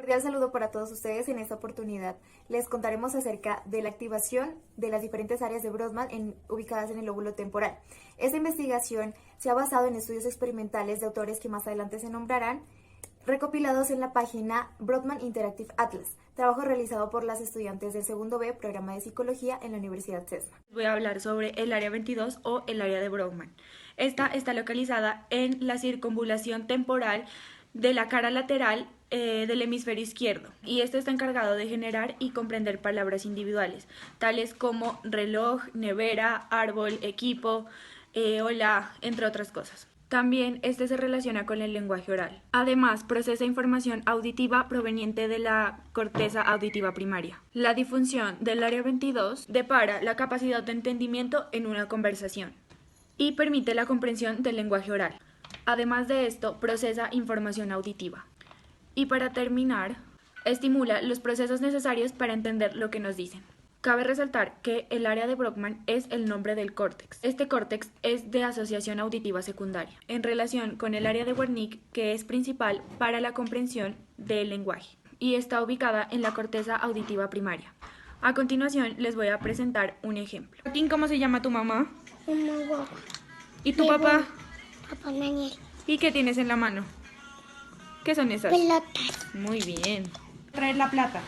Cordial saludo para todos ustedes. En esta oportunidad les contaremos acerca de la activación de las diferentes áreas de Brodmann ubicadas en el lóbulo temporal. Esta investigación se ha basado en estudios experimentales de autores que más adelante se nombrarán, recopilados en la página Brodmann Interactive Atlas, trabajo realizado por las estudiantes del segundo B, programa de psicología en la Universidad CESMA. Voy a hablar sobre el área 22 o el área de Brodmann. Esta está localizada en la circunvalación temporal de la cara lateral del hemisferio izquierdo, y este está encargado de generar y comprender palabras individuales, tales como reloj, nevera, árbol, equipo, hola, entre otras cosas. También este se relaciona con el lenguaje oral. Además, procesa información auditiva proveniente de la corteza auditiva primaria. La disfunción del área 22 depara la capacidad de entendimiento en una conversación y permite la comprensión del lenguaje oral. Además de esto, procesa información auditiva. Y para terminar, estimula los procesos necesarios para entender lo que nos dicen. Cabe resaltar que el área de Brodmann es el nombre del córtex. Este córtex es de asociación auditiva secundaria, en relación con el área de Wernicke, que es principal para la comprensión del lenguaje, y está ubicada en la corteza auditiva primaria. A continuación les voy a presentar un ejemplo. Joaquín, ¿cómo se llama tu mamá? Mamá. ¿Y tu papá? Papá Daniel. ¿Y qué tienes en la mano? ¿Qué son esas? Pelotas. Muy bien. Traer la plata.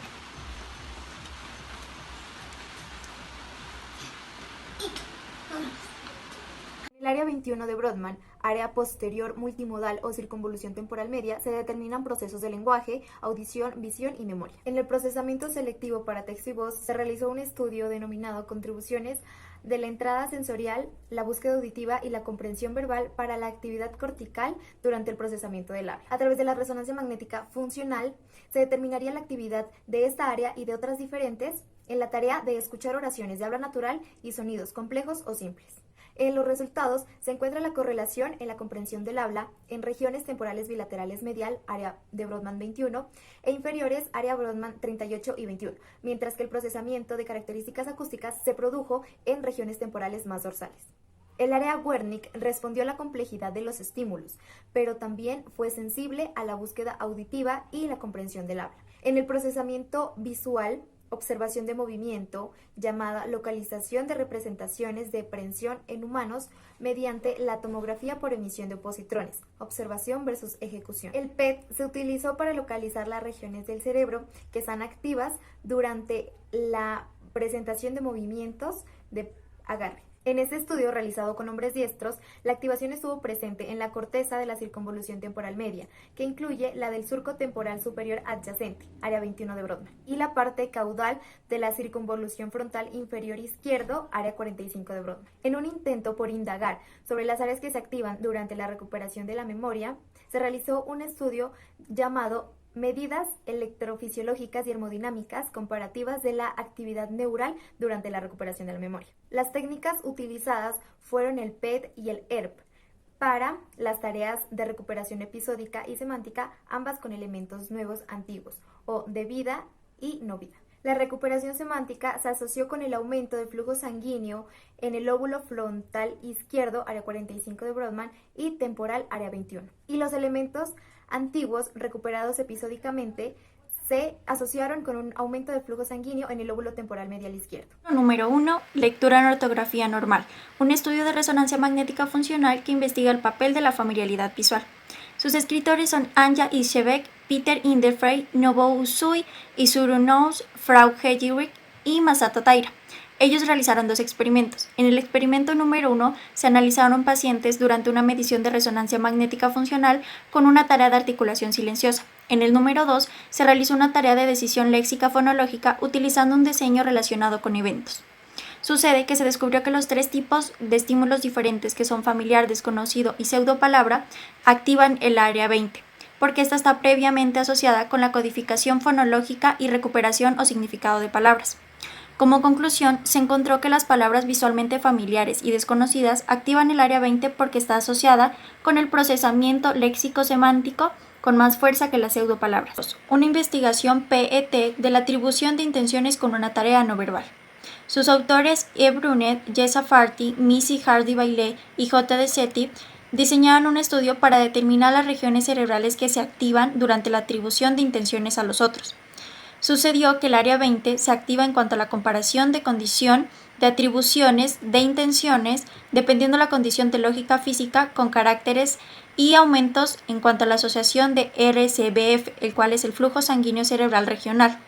En el área 21 de Brodmann, área posterior multimodal o circunvolución temporal media, se determinan procesos de lenguaje, audición, visión y memoria. En el procesamiento selectivo para texto y voz se realizó un estudio denominado Contribuciones de la entrada sensorial, la búsqueda auditiva y la comprensión verbal para la actividad cortical durante el procesamiento del habla. A través de la resonancia magnética funcional se determinaría la actividad de esta área y de otras diferentes en la tarea de escuchar oraciones de habla natural y sonidos complejos o simples. En los resultados se encuentra la correlación en la comprensión del habla en regiones temporales bilaterales medial, área de Brodmann 21, e inferiores, área Brodmann 38 y 21, mientras que el procesamiento de características acústicas se produjo en regiones temporales más dorsales. El área Wernicke respondió a la complejidad de los estímulos, pero también fue sensible a la búsqueda auditiva y la comprensión del habla. En el procesamiento visual, observación de movimiento, llamada localización de representaciones de aprehensión en humanos mediante la tomografía por emisión de positrones, observación versus ejecución. El PET se utilizó para localizar las regiones del cerebro que están activas durante la presentación de movimientos de agarre. En este estudio realizado con hombres diestros, la activación estuvo presente en la corteza de la circunvolución temporal media, que incluye la del surco temporal superior adyacente, área 21 de Brodmann, y la parte caudal de la circunvolución frontal inferior izquierdo, área 45 de Brodmann. En un intento por indagar sobre las áreas que se activan durante la recuperación de la memoria, se realizó un estudio llamado Medidas electrofisiológicas y hemodinámicas comparativas de la actividad neural durante la recuperación de la memoria. Las técnicas utilizadas fueron el PET y el ERP para las tareas de recuperación episódica y semántica, ambas con elementos nuevos antiguos, o de vida y no vida. La recuperación semántica se asoció con el aumento del flujo sanguíneo en el lóbulo frontal izquierdo, área 45 de Brodmann, y temporal, área 21. Y los elementos antiguos recuperados episódicamente se asociaron con un aumento del flujo sanguíneo en el lóbulo temporal medial izquierdo. Número 1. Lectura en ortografía normal. Un estudio de resonancia magnética funcional que investiga el papel de la familiaridad visual. Sus escritores son Anja Ischewek, Peter Inderfrey, Nobuo Usui, Isuru Knows, Frau Hejewik y Masato Taira. Ellos realizaron dos experimentos. En el experimento número 1 se analizaron pacientes durante una medición de resonancia magnética funcional con una tarea de articulación silenciosa. En el número 2 se realizó una tarea de decisión léxica fonológica utilizando un diseño relacionado con eventos. Sucede que se descubrió que los tres tipos de estímulos diferentes, que son familiar, desconocido y pseudopalabra, activan el área 20, porque esta está previamente asociada con la codificación fonológica y recuperación o significado de palabras. Como conclusión, se encontró que las palabras visualmente familiares y desconocidas activan el área 20 porque está asociada con el procesamiento léxico-semántico con más fuerza que las pseudopalabras. Una investigación PET de la atribución de intenciones con una tarea no verbal. Sus autores E. Brunet, Jessa Farty, Missy Hardy-Bailey y J. De Setti diseñaron un estudio para determinar las regiones cerebrales que se activan durante la atribución de intenciones a los otros. Sucedió que el área 20 se activa en cuanto a la comparación de condición de atribuciones de intenciones, dependiendo de la condición de lógica física, con caracteres y aumentos en cuanto a la asociación de RSBF, el cual es el flujo sanguíneo cerebral regional.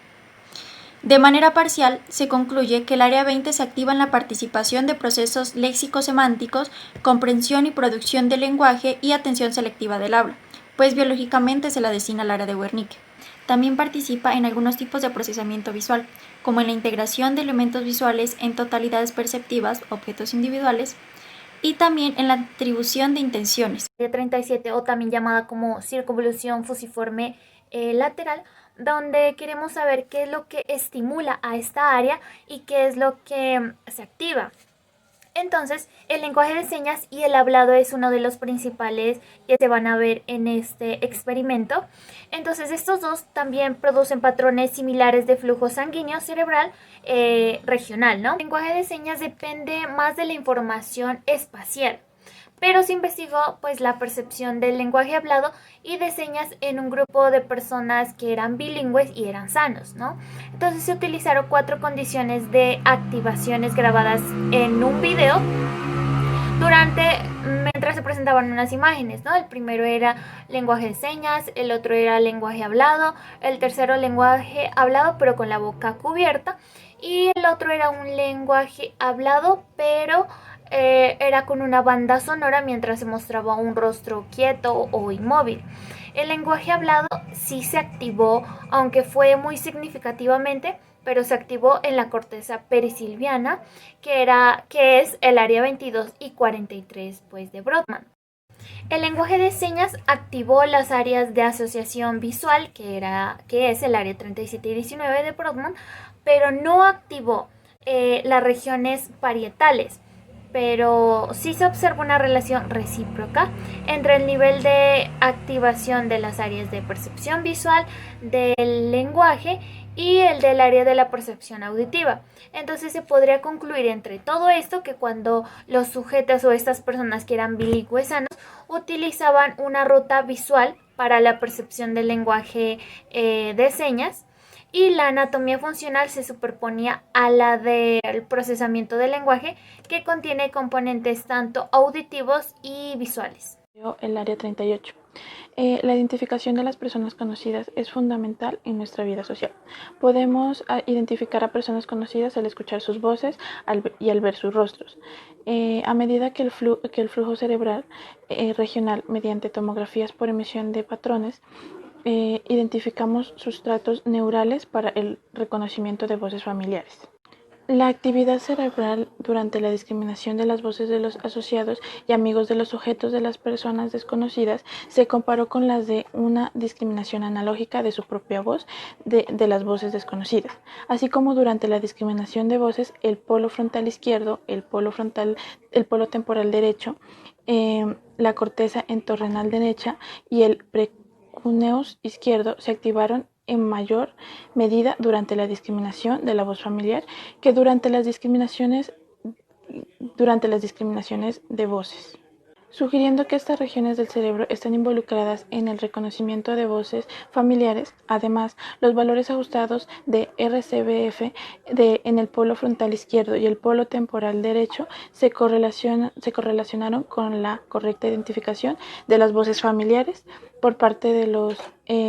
De manera parcial, se concluye que el área 20 se activa en la participación de procesos léxico-semánticos, comprensión y producción del lenguaje y atención selectiva del habla, pues biológicamente se la designa al área de Wernicke. También participa en algunos tipos de procesamiento visual, como en la integración de elementos visuales en totalidades perceptivas, objetos individuales, y también en la atribución de intenciones. La área 37, o también llamada como circunvolución fusiforme lateral, donde queremos saber qué es lo que estimula a esta área y qué es lo que se activa. Entonces, el lenguaje de señas y el hablado es uno de los principales que se van a ver en este experimento. Entonces, estos dos también producen patrones similares de flujo sanguíneo cerebral regional, ¿no? El lenguaje de señas depende más de la información espacial, pero se investigó pues la percepción del lenguaje hablado y de señas en un grupo de personas que eran bilingües y eran sanos, ¿no? Entonces se utilizaron 4 condiciones de activaciones grabadas en un video mientras se presentaban unas imágenes, ¿no? El primero era lenguaje de señas, el otro era lenguaje hablado, el tercero lenguaje hablado pero con la boca cubierta, y el otro era un lenguaje hablado pero era con una banda sonora mientras se mostraba un rostro quieto o inmóvil. El lenguaje hablado sí se activó, aunque fue muy significativamente, pero se activó en la corteza perisilviana, que es el área 22 y 43 pues, de Brodmann. El lenguaje de señas activó las áreas de asociación visual, que es el área 37 y 19 de Brodmann, pero no activó las regiones parietales. Pero sí se observa una relación recíproca entre el nivel de activación de las áreas de percepción visual del lenguaje y el del área de la percepción auditiva. Entonces se podría concluir entre todo esto que cuando los sujetos o estas personas que eran bilingües sanos utilizaban una ruta visual para la percepción del lenguaje de señas, y la anatomía funcional se superponía a la del procesamiento del lenguaje, que contiene componentes tanto auditivos y visuales. El área 38. La identificación de las personas conocidas es fundamental en nuestra vida social. Podemos identificar a personas conocidas al escuchar sus voces y al ver sus rostros. A medida que el flujo cerebral regional mediante tomografías por emisión de patrones identificamos sustratos neurales para el reconocimiento de voces familiares. La actividad cerebral durante la discriminación de las voces de los asociados y amigos de los sujetos de las personas desconocidas se comparó con las de una discriminación analógica de su propia voz de las voces desconocidas, así como durante la discriminación de voces el polo frontal izquierdo, el polo temporal derecho, la corteza entorrenal derecha y el precuneus izquierdo se activaron en mayor medida durante la discriminación de la voz familiar que durante las discriminaciones de voces, sugiriendo que estas regiones del cerebro están involucradas en el reconocimiento de voces familiares. Además, los valores ajustados de RCBF en el polo frontal izquierdo y el polo temporal derecho se correlacionaron con la correcta identificación de las voces familiares por parte de los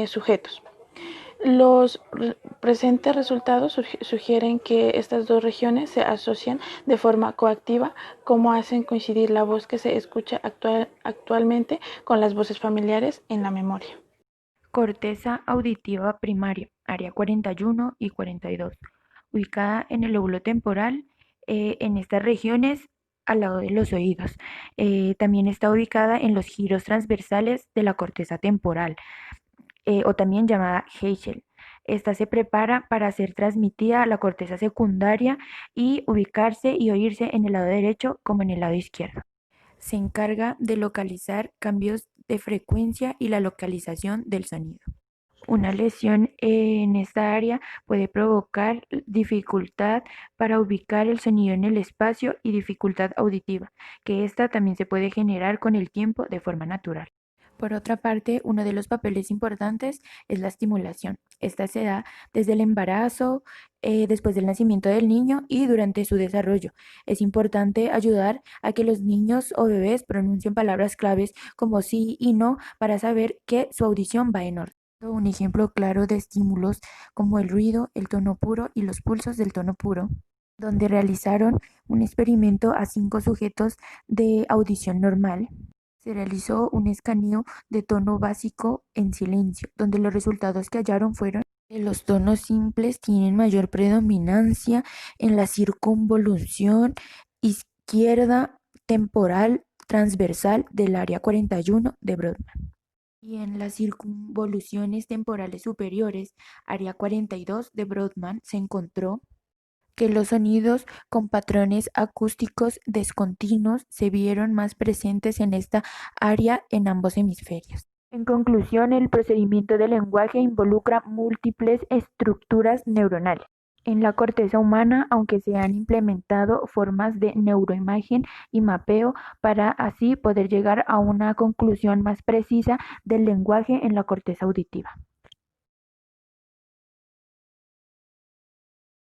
sujetos. Los presentes resultados sugieren que estas dos regiones se asocian de forma coactiva, como hacen coincidir la voz que se escucha actualmente con las voces familiares en la memoria. Corteza auditiva primaria, área 41 y 42, ubicada en el lóbulo temporal, en estas regiones al lado de los oídos. También está ubicada en los giros transversales de la corteza temporal, o también llamada Heichel. Esta se prepara para ser transmitida a la corteza secundaria y ubicarse y oírse en el lado derecho como en el lado izquierdo. Se encarga de localizar cambios de frecuencia y la localización del sonido. Una lesión en esta área puede provocar dificultad para ubicar el sonido en el espacio y dificultad auditiva, que esta también se puede generar con el tiempo de forma natural. Por otra parte, uno de los papeles importantes es la estimulación. Esta se da desde el embarazo, después del nacimiento del niño y durante su desarrollo. Es importante ayudar a que los niños o bebés pronuncien palabras claves como sí y no para saber que su audición va en orden. Un ejemplo claro de estímulos como el ruido, el tono puro y los pulsos del tono puro, donde realizaron un experimento a 5 sujetos de audición normal. Se realizó un escaneo de tono básico en silencio, donde los resultados que hallaron fueron que los tonos simples tienen mayor predominancia en la circunvolución izquierda temporal transversal del área 41 de Brodmann. Y en las circunvoluciones temporales superiores, área 42 de Brodmann, se encontró que los sonidos con patrones acústicos discontinuos se vieron más presentes en esta área en ambos hemisferios. En conclusión, el procedimiento del lenguaje involucra múltiples estructuras neuronales. En la corteza humana, aunque se han implementado formas de neuroimagen y mapeo para así poder llegar a una conclusión más precisa del lenguaje en la corteza auditiva.